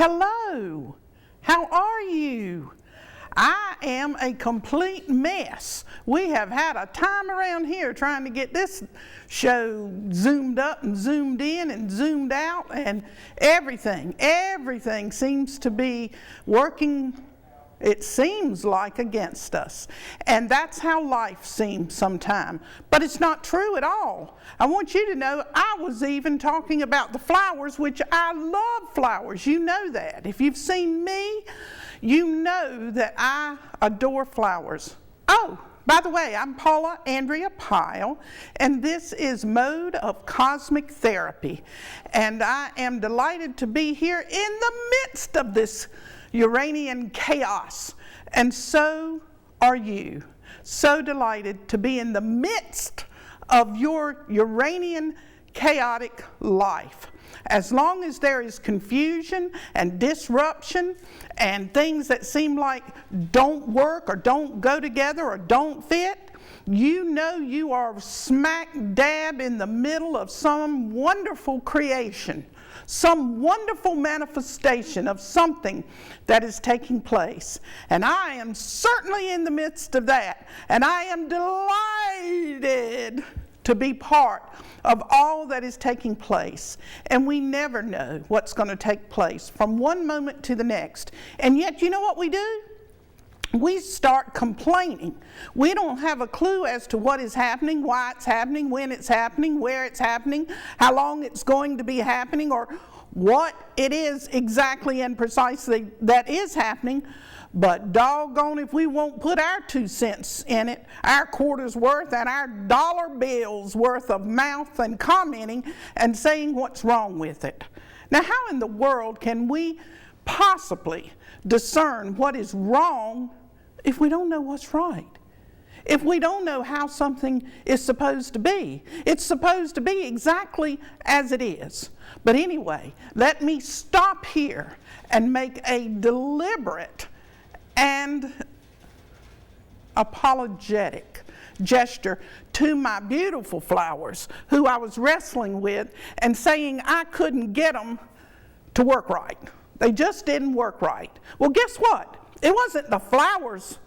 Hello, how are you? I am a complete mess. We have had a time around here trying to get this show zoomed up and zoomed in and zoomed out, and everything seems to be working, it seems like, against us. And that's how life seems sometimes. But it's not true at all. I want you to know I was even talking about the flowers, which I love flowers. You know that. If you've seen me, you know that I adore flowers. Oh, by the way, I'm Paula Andrea Pyle, and this is Mode of Cosmic Therapy. And I am delighted to be here in the midst of this Uranian chaos. And so are you. So delighted to be in the midst of your Uranian chaotic life. As long as there is confusion and disruption and things that seem like don't work or don't go together or don't fit, you know you are smack dab in the middle of some wonderful creation, some wonderful manifestation of something that is taking place. And I am certainly in the midst of that. And I am delighted to be part of all that is taking place. And we never know what's going to take place from one moment to the next. And yet, you know what we do? We start complaining. We don't have a clue as to what is happening, why it's happening, when it's happening, where it's happening, how long it's going to be happening, or what it is exactly and precisely that is happening. But doggone if we won't put our 2 cents in it, our quarter's worth and our dollar bills worth of mouth and commenting and saying what's wrong with it. Now, how in the world can we possibly discern what is wrong if we don't know what's right? If we don't know how something is supposed to be? It's supposed to be exactly as it is. But anyway, let me stop here and make a deliberate and apologetic gesture to my beautiful flowers who I was wrestling with and saying I couldn't get them to work right. They just didn't work right. Well, guess what? It wasn't the flowers'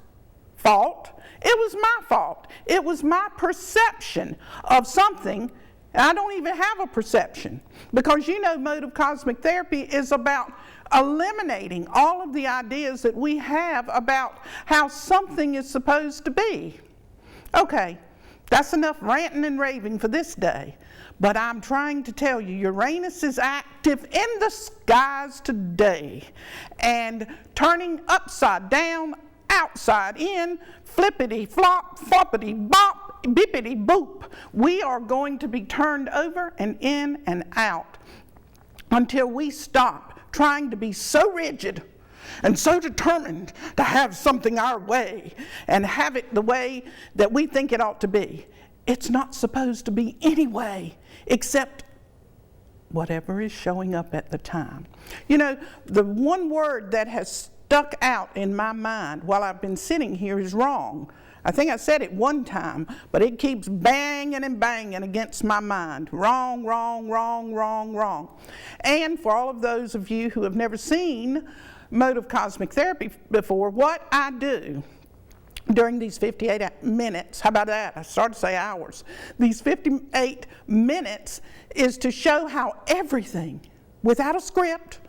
fault. It was my fault. It was my perception of something. And I don't even have a perception, because you know Mode of Cosmic Therapy is about eliminating all of the ideas that we have about how something is supposed to be. Okay, that's enough ranting and raving for this day. But I'm trying to tell you, Uranus is active in the skies today and turning upside down, outside in, flippity flop, floppity bop, bippity boop. We are going to be turned over and in and out until we stop trying to be so rigid and so determined to have something our way and have it the way that we think it ought to be. It's not supposed to be any way except whatever is showing up at the time. You know, the one word that has stuck out in my mind while I've been sitting here is wrong. I think I said it one time, but it keeps banging and banging against my mind. Wrong, wrong, wrong, wrong, wrong. And for all of those of you who have never seen Mode of Cosmic Therapy before, what I do during these 58 minutes, how about that? I started to say hours. These 58 minutes is to show how everything, without a script,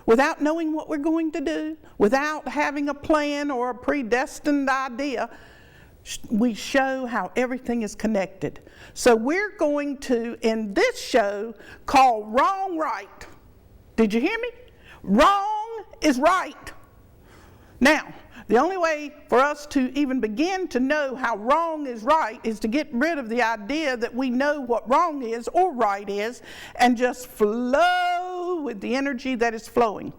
without knowing what we're going to do, without having a plan or a predestined idea, we show how everything is connected. So we're going to, in this show, call Wrong Right. Did you hear me? Wrong is right. Now, the only way for us to even begin to know how wrong is right is to get rid of the idea that we know what wrong is or right is and just flow with the energy that is flowing.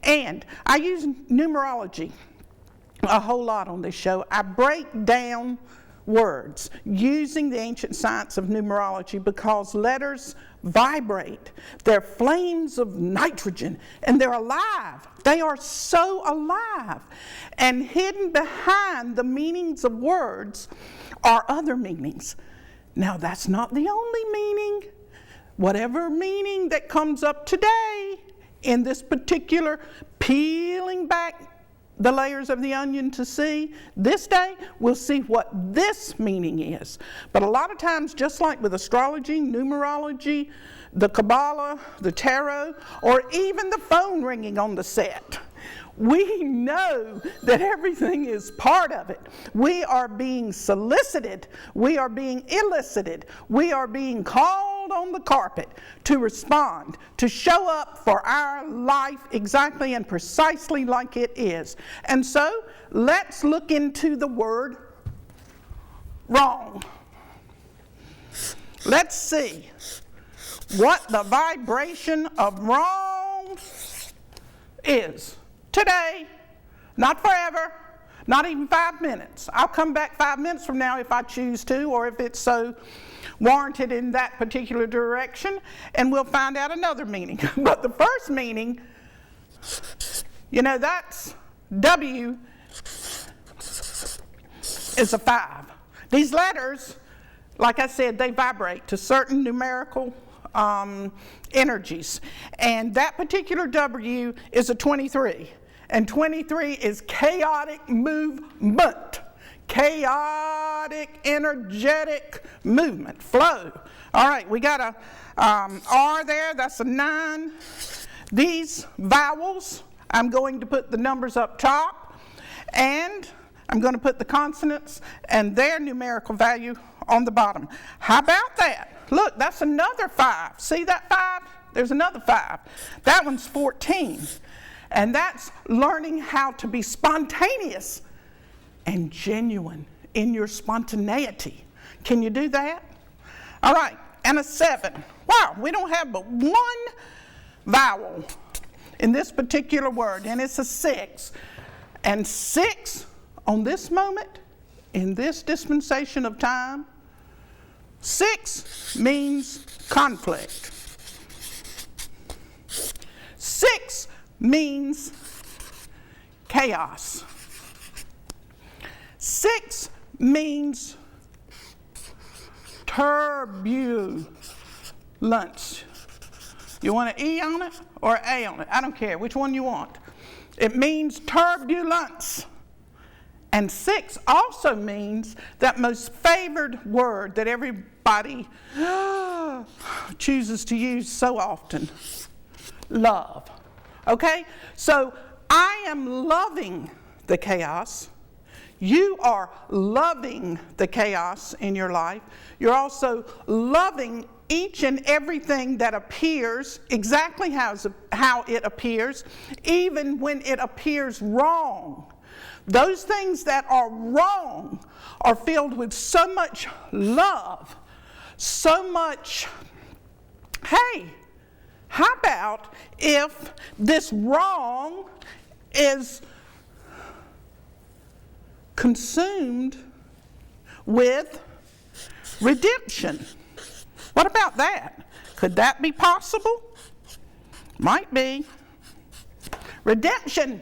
And I use numerology a whole lot on this show. I break down words using the ancient science of numerology because letters vibrate. They're flames of nitrogen and they're alive. They are so alive. And hidden behind the meanings of words are other meanings. Now, that's not the only meaning. Whatever meaning that comes up today in this particular peeling back the layers of the onion to see, this day we'll see what this meaning is. But a lot of times, just like with astrology, numerology, the Kabbalah, the tarot, or even the phone ringing on the set, we know that everything is part of it. We are being solicited. We are being elicited. We are being called on the carpet to respond, to show up for our life exactly and precisely like it is. And so, let's look into the word wrong. Let's see what the vibration of wrong is. Today, not forever, not even 5 minutes. I'll come back 5 minutes from now if I choose to, or if it's so warranted in that particular direction, and we'll find out another meaning. But the first meaning, you know, that's W is a 5. These letters, like I said, they vibrate to certain numerical energies, and that particular W is a 23, and 23 is chaotic movement, chaotic energetic movement, flow. All right, we got a R there, that's a 9. These vowels, I'm going to put the numbers up top, and I'm going to put the consonants and their numerical value on the bottom. How about that? Look, that's another 5. See that 5? There's another 5. That one's 14. And that's learning how to be spontaneous and genuine in your spontaneity. Can you do that? All right, and a 7. Wow, we don't have but one vowel in this particular word, and it's a 6. And 6, on this moment, in this dispensation of time, 6 means conflict. 6 means chaos. 6 means turbulence. You want an E on it or an A on it? I don't care which one you want. It means turbulence. And 6 also means that most favored word that everybody chooses to use so often, love. Okay? So I am loving the chaos. You are loving the chaos in your life. You're also loving each and everything that appears exactly how it appears, even when it appears wrong. Those things that are wrong are filled with so much love, so much, hey, how about if this wrong is consumed with redemption? What about that? Could that be possible? Might be. Redemption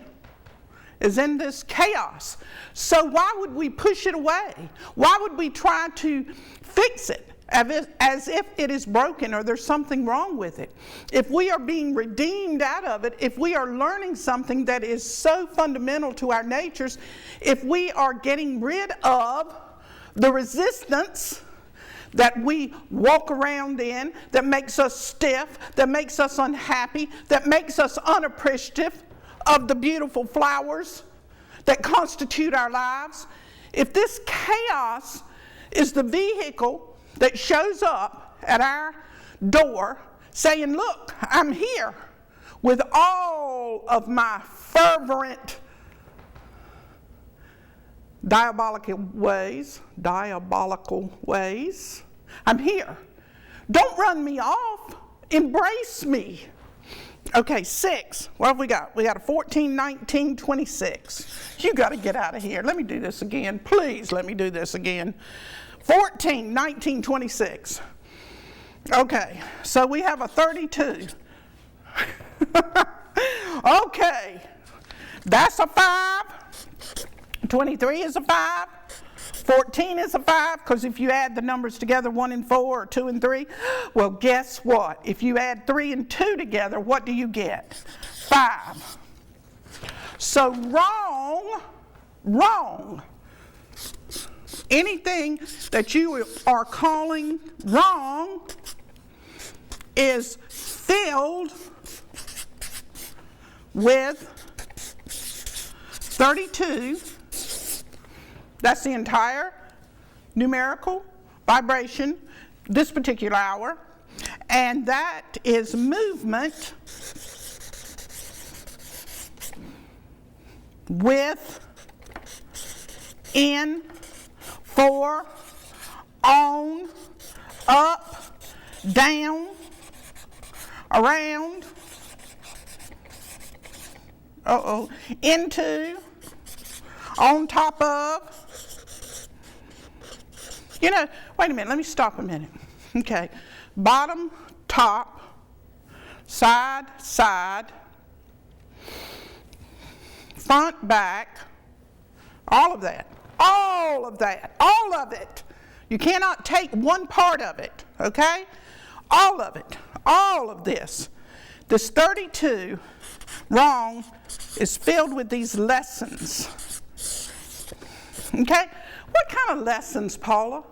is in this chaos. So why would we push it away? Why would we try to fix it as if it is broken or there's something wrong with it? If we are being redeemed out of it, if we are learning something that is so fundamental to our natures, if we are getting rid of the resistance that we walk around in, that makes us stiff, that makes us unhappy, that makes us unappreciative of the beautiful flowers that constitute our lives, if this chaos is the vehicle that shows up at our door saying, look, I'm here with all of my fervent diabolical ways, I'm here. Don't run me off, embrace me. Okay, 6. What have we got? We got a 14, 19, 26. You got to get out of here. Let me do this again. Please let me do this again. 14, 19, 26. Okay, so we have a 32. Okay, that's a 5. 23 is a 5. 14 is a 5, because if you add the numbers together, 1 and 4, or 2 and 3, well, guess what? If you add 3 and 2 together, what do you get? 5. So wrong. Anything that you are calling wrong is filled with 32. That's the entire numerical vibration this particular hour, and that is movement with, in, for, on, up, down, around, into, on top of. You know, wait a minute, let me stop a minute. Okay, bottom, top, side, side, front, back, all of that, all of it. You cannot take one part of it, okay? All of it, all of this. This 32 wrong is filled with these lessons. Okay? What kind of lessons, Paula?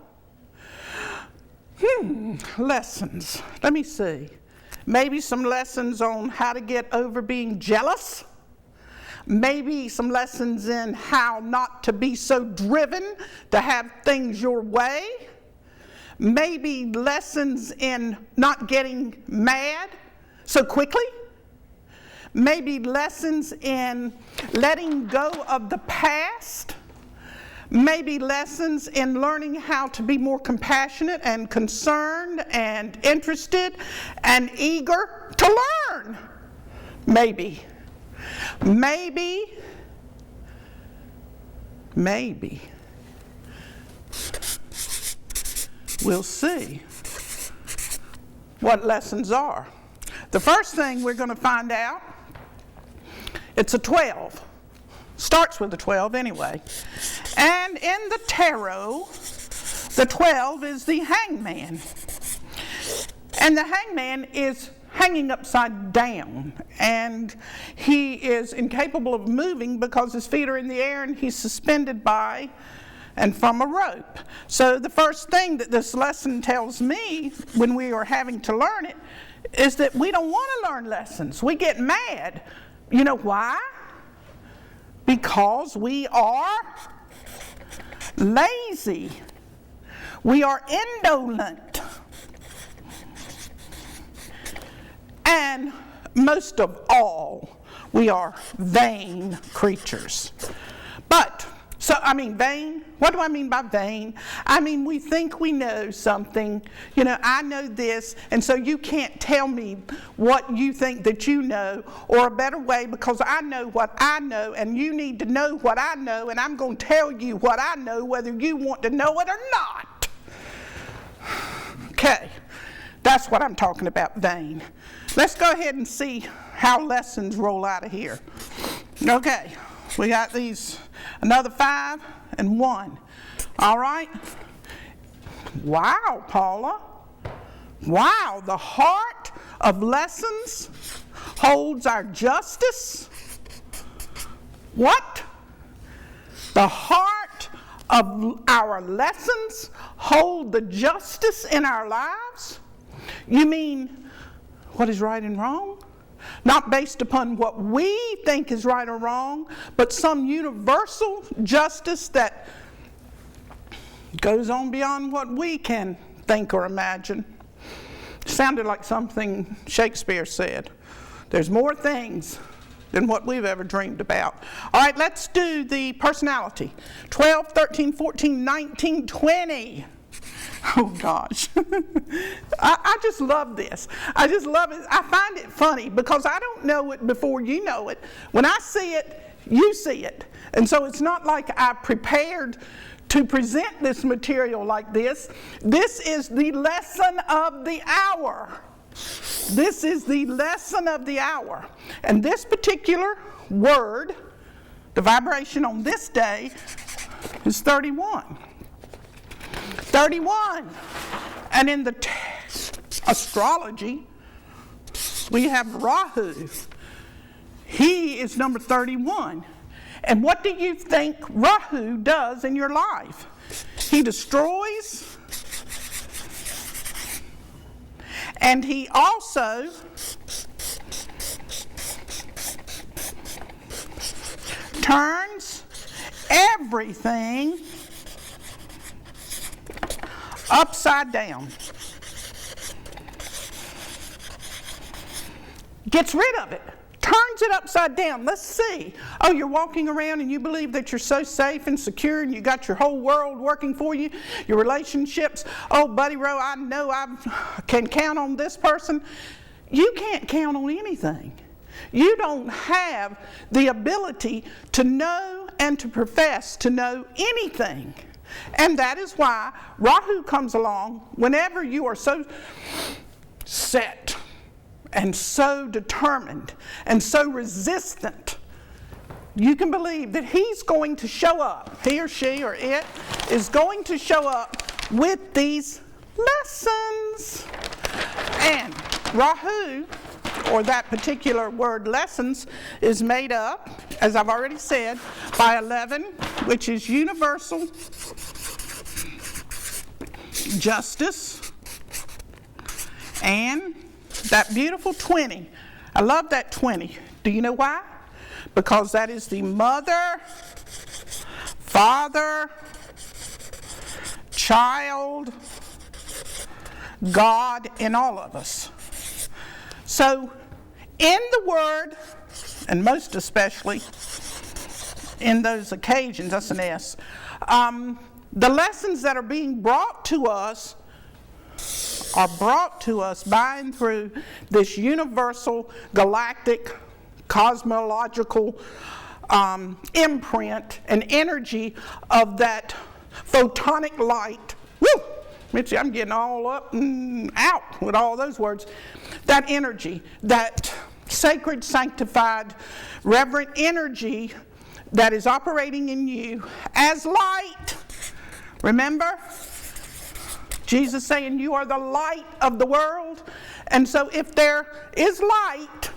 Lessons. Let me see. Maybe some lessons on how to get over being jealous. Maybe some lessons in how not to be so driven to have things your way. Maybe lessons in not getting mad so quickly. Maybe lessons in letting go of the past. Maybe lessons in learning how to be more compassionate and concerned and interested and eager to learn. Maybe. We'll see what lessons are. The first thing we're going to find out, it's a 12. Starts with a 12 anyway. And in the tarot, the 12 is the hangman. And the hangman is hanging upside down, and he is incapable of moving because his feet are in the air and he's suspended by and from a rope. So the first thing that this lesson tells me when we are having to learn it is that we don't want to learn lessons. We get mad. You know why? Because we are lazy. We are indolent. And most of all, we are vain creatures. Vain, what do I mean by vain? I mean, we think we know something. You know, I know this, and so you can't tell me what you think that you know, or a better way, because I know what I know, and you need to know what I know, and I'm going to tell you what I know, whether you want to know it or not. Okay, that's what I'm talking about, vain. Let's go ahead and see how lessons roll out of here. Okay, we got these, another 5 and 1. All right? Wow, Paula. Wow, the heart of lessons holds our justice. What? The heart of our lessons hold the justice in our lives? You mean what is right and wrong? Not based upon what we think is right or wrong, but some universal justice that goes on beyond what we can think or imagine. Sounded like something Shakespeare said. There's more things than what we've ever dreamed about. All right, let's do the personality. 12, 13, 14, 19, 20. Oh gosh. I just love this. I just love it. I find it funny because I don't know it before you know it. When I see it, you see it. And so it's not like I prepared to present this material like this. This is the lesson of the hour. This is the lesson of the hour. And this particular word, the vibration on this day, is 31. 31. And in the Test Astrology, we have Rahu. He is number 31. And what do you think Rahu does in your life? He destroys, and he also turns everything upside down. Gets rid of it. Turns it upside down. Let's see. Oh, you're walking around and you believe that you're so safe and secure and you got your whole world working for you, your relationships. Oh, Buddy Rowe, I know I can count on this person. You can't count on anything. You don't have the ability to know and to profess to know anything. And that is why Rahu comes along whenever you are so set and so determined and so resistant. You can believe that he's going to show up, he or she or it is going to show up with these lessons. And Rahu, or that particular word lessons, is made up, as I've already said, by 11, which is universal justice, and that beautiful 20. I love that 20. Do you know why? Because that is the mother, father, child, God in all of us. So in the Word, and most especially in those occasions, that's an S, the lessons that are being brought to us are brought to us by and through this universal, galactic, cosmological imprint and energy of that photonic light. Woo! Mitzi, I'm getting all up and out with all those words. That energy, that sacred, sanctified, reverent energy that is operating in you as light. Remember? Jesus saying you are the light of the world. And so if there is light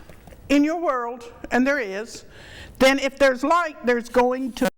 in your world, and there is, then if there's light, there's going to